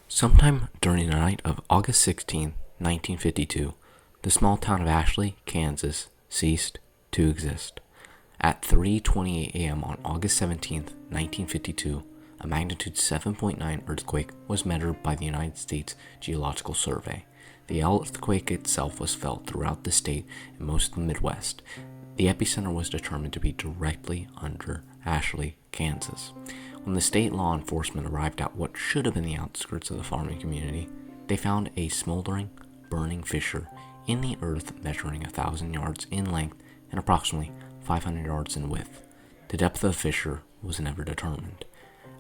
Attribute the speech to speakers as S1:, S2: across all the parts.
S1: Sometime during the night of August 16, 1952, the small town of Ashley, Kansas, ceased to exist. At 3:28 a.m. on August 17, 1952, a magnitude 7.9 earthquake was measured by the United States Geological Survey. The earthquake itself was felt throughout the state and most of the Midwest. The epicenter was determined to be directly under Ashley, Kansas. When the state law enforcement arrived at what should have been the outskirts of the farming community, they found a smoldering, burning fissure in the earth measuring 1,000 yards in length and approximately 500 yards in width. The depth of the fissure was never determined.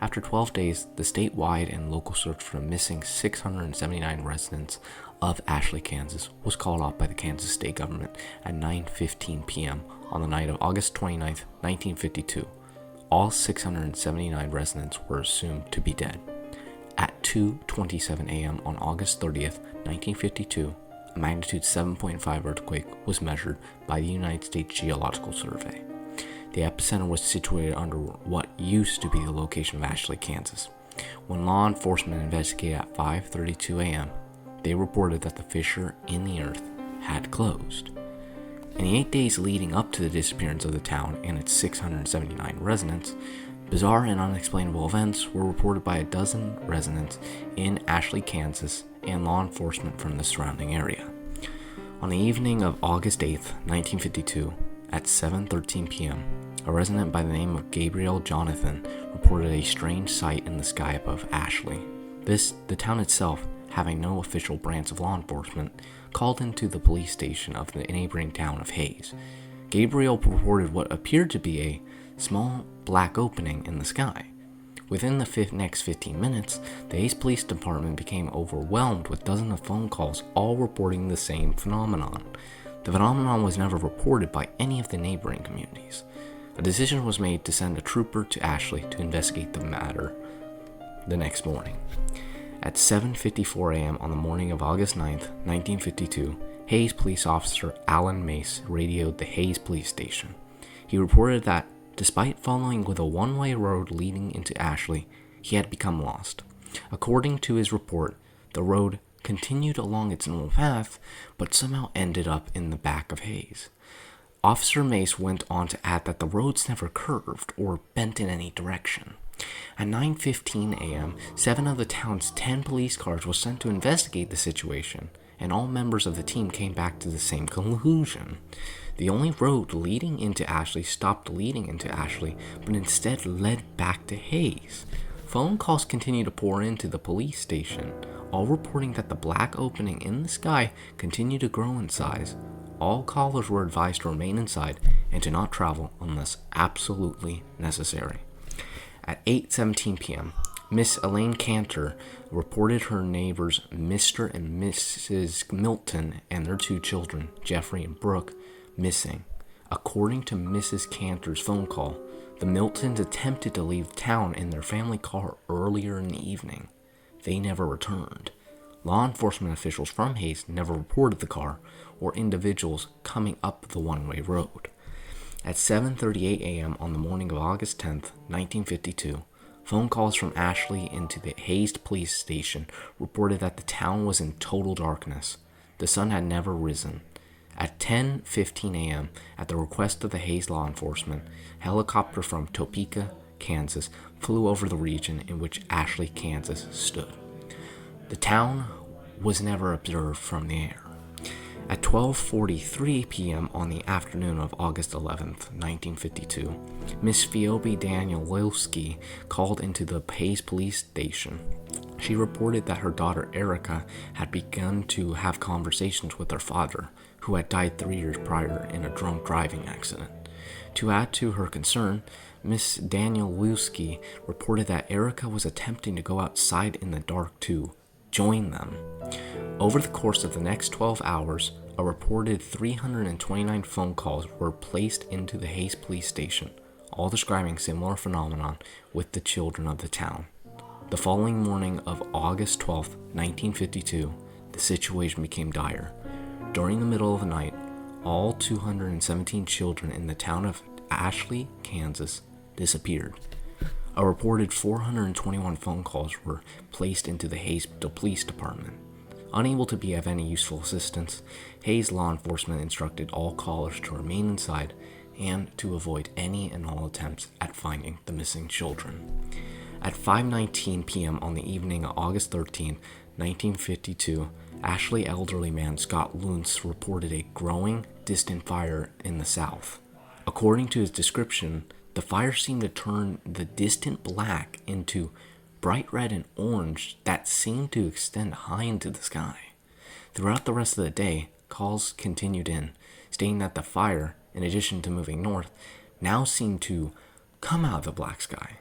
S1: After 12 days, the statewide and local search for the missing 679 residents of Ashley, Kansas was called off by the Kansas state government at 9:15 p.m. on the night of August 29, 1952. All 679 residents were assumed to be dead. At 2:27 a.m. on August 30th, 1952, a magnitude 7.5 earthquake was measured by the United States Geological Survey. The epicenter was situated under what used to be the location of Ashley, Kansas. When law enforcement investigated at 5:32 a.m., they reported that the fissure in the earth had closed. In the 8 days leading up to the disappearance of the town and its 679 residents, bizarre and unexplainable events were reported by a dozen residents in Ashley, Kansas, and law enforcement from the surrounding area. On the evening of August 8, 1952, at 7:13 p.m., a resident by the name of Gabriel Jonathan reported a strange sight in the sky above Ashley. The town itself, having no official branch of law enforcement, called into the police station of the neighboring town of Hayes. Gabriel reported what appeared to be a small black opening in the sky. Within the next 15 minutes, the Hayes Police Department became overwhelmed with dozens of phone calls, all reporting the same phenomenon. The phenomenon was never reported by any of the neighboring communities. A decision was made to send a trooper to Ashley to investigate the matter the next morning. At 7:54 a.m. on the morning of August 9, 1952, Hayes police officer Alan Mace radioed the Hayes police station. He reported that, despite following with a one-way road leading into Ashley, he had become lost. According to his report, the road continued along its normal path, but somehow ended up in the back of Hayes. Officer Mace went on to add that the roads never curved or bent in any direction. At 9:15 a.m., 7 of the town's 10 police cars were sent to investigate the situation, and all members of the team came back to the same conclusion. The only road leading into Ashley stopped leading into Ashley, but instead led back to Hayes. Phone calls continued to pour into the police station, all reporting that the black opening in the sky continued to grow in size. All callers were advised to remain inside and to not travel unless absolutely necessary. At 8:17 p.m., Miss Elaine Cantor reported her neighbors Mr. and Mrs. Milton and their 2 children, Jeffrey and Brooke, missing. According to Mrs. Cantor's phone call, the Miltons attempted to leave town in their family car earlier in the evening. They never returned. Law enforcement officials from Hayes never reported the car or individuals coming up the one-way road. At 7:38 a.m. on the morning of August 10, 1952, phone calls from Ashley into the Hayes police station reported that the town was in total darkness. The sun had never risen. At 10:15 a.m., at the request of the Hayes law enforcement, a helicopter from Topeka, Kansas, flew over the region in which Ashley, Kansas stood. The town was never observed from the air. At 12:43 p.m. on the afternoon of August 11, 1952, Miss Phoebe Danielewski called into the Hayes police station. She reported that her daughter Erica had begun to have conversations with her father, who had died 3 years prior in a drunk driving accident. To add to her concern, Miss Danielewski reported that Erica was attempting to go outside in the dark to join them. Over the course of the next 12 hours, a reported 329 phone calls were placed into the Hayes police station, all describing similar phenomenon with the children of the town. The following morning of August 12, 1952, the situation became dire. During the middle of the night, all 217 children in the town of Ashley, Kansas, disappeared. A reported 421 phone calls were placed into the Hayes Police Department. Unable to be of any useful assistance, Hayes law enforcement instructed all callers to remain inside and to avoid any and all attempts at finding the missing children. At 5:19 p.m. on the evening of August 13, 1952, Ashley elderly man Scott Luntz reported a growing, distant fire in the south. According to his description, the fire seemed to turn the distant black into bright red and orange that seemed to extend high into the sky. Throughout the rest of the day, calls continued in, stating that the fire, in addition to moving north, now seemed to come out of the black sky.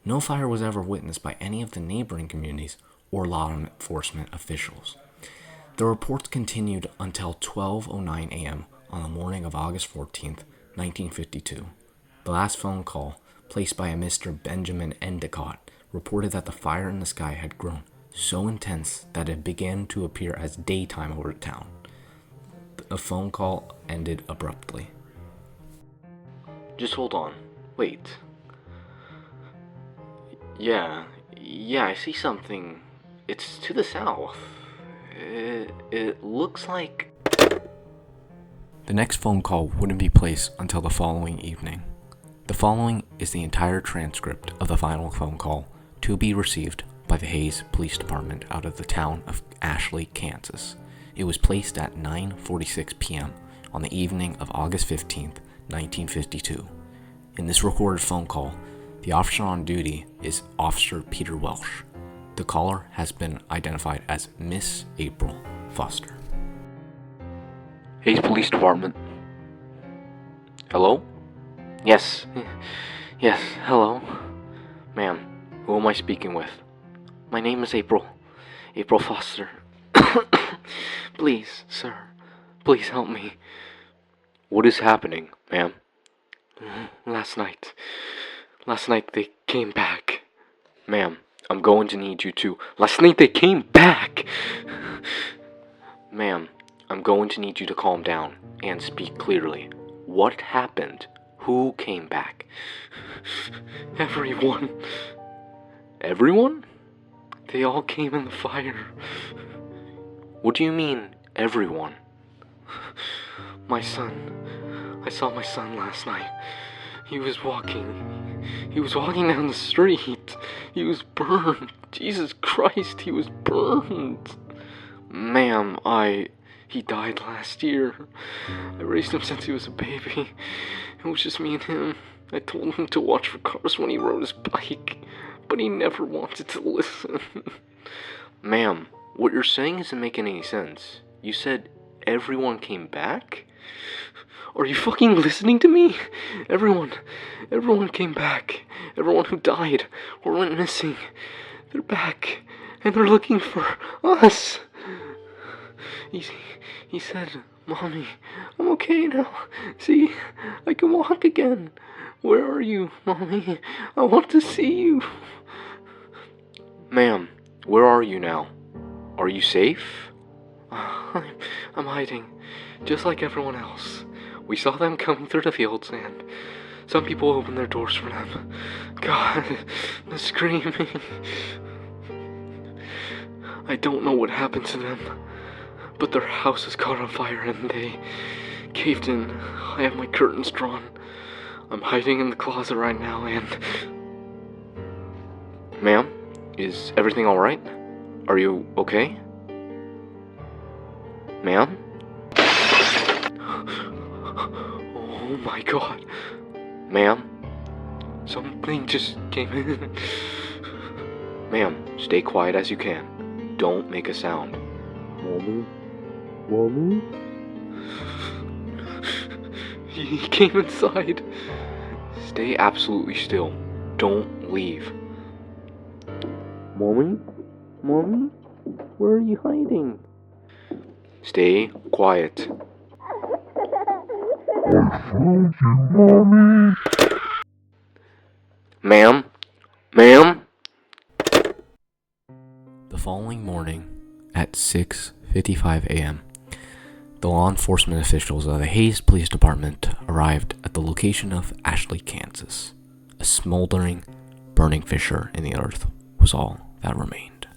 S1: No fire was ever witnessed by any of the neighboring communities or law enforcement officials. The reports continued until 12:09 a.m. on the morning of August 14, 1952. The last phone call, placed by a Mr. Benjamin Endicott, reported that the fire in the sky had grown so intense that it began to appear as daytime over the town. The phone call ended abruptly. Just hold on. Wait. Yeah, I see something. It's to the south. It looks like... The next phone call wouldn't be placed until the following evening. The following is the entire transcript of the final phone call to be received by the Hayes Police Department out of the town of Ashley, Kansas. It was placed at 9:46 p.m. on the evening of August 15, 1952. In this recorded phone call, the officer on duty is Officer Peter Welsh. The caller has been identified as Miss April Foster. Hayes Police Department. Hello? Yes, hello. Ma'am, who am I speaking with? My name is April Foster. Please, sir, please help me. What is happening, ma'am? Last night they came back. Ma'am, I'm going to need you to... Last night they came back! Ma'am, I'm going to need you to calm down and speak clearly. What happened? Who came back? Everyone. Everyone? They all came in the fire. What do you mean, everyone? My son. I saw my son last night. He was walking down the street. He was burned. Jesus Christ, he was burned. Ma'am, he died last year. I raised him since he was a baby. It was just me and him. I told him to watch for cars when he rode his bike, but he never wanted to listen. Ma'am, what you're saying isn't making any sense. You said everyone came back? Are you fucking listening to me? Everyone came back. Everyone who died or went missing, they're back, and they're looking for us. He said, Mommy, I'm okay now. See, I can walk again. Where are you, Mommy? I want to see you. Ma'am, where are you now? Are you safe? I'm hiding, just like everyone else. We saw them coming through the fields, and some people opened their doors for them. God, the screaming. I don't know what happened to them, but their house is caught on fire and they caved in. I have my curtains drawn. I'm hiding in the closet right now and... Ma'am, is everything alright? Are you okay? Ma'am? Oh my God. Ma'am? Something just came in. Ma'am, stay quiet as you can. Don't make a sound. Mommy? He came inside. Stay absolutely still. Don't leave. Mommy? Where are you hiding? Stay quiet. I found you, Mommy. Ma'am? The following morning at 6:55 a.m., the law enforcement officials of the Hayes Police Department arrived at the location of Ashley, Kansas. A smoldering, burning fissure in the earth was all that remained.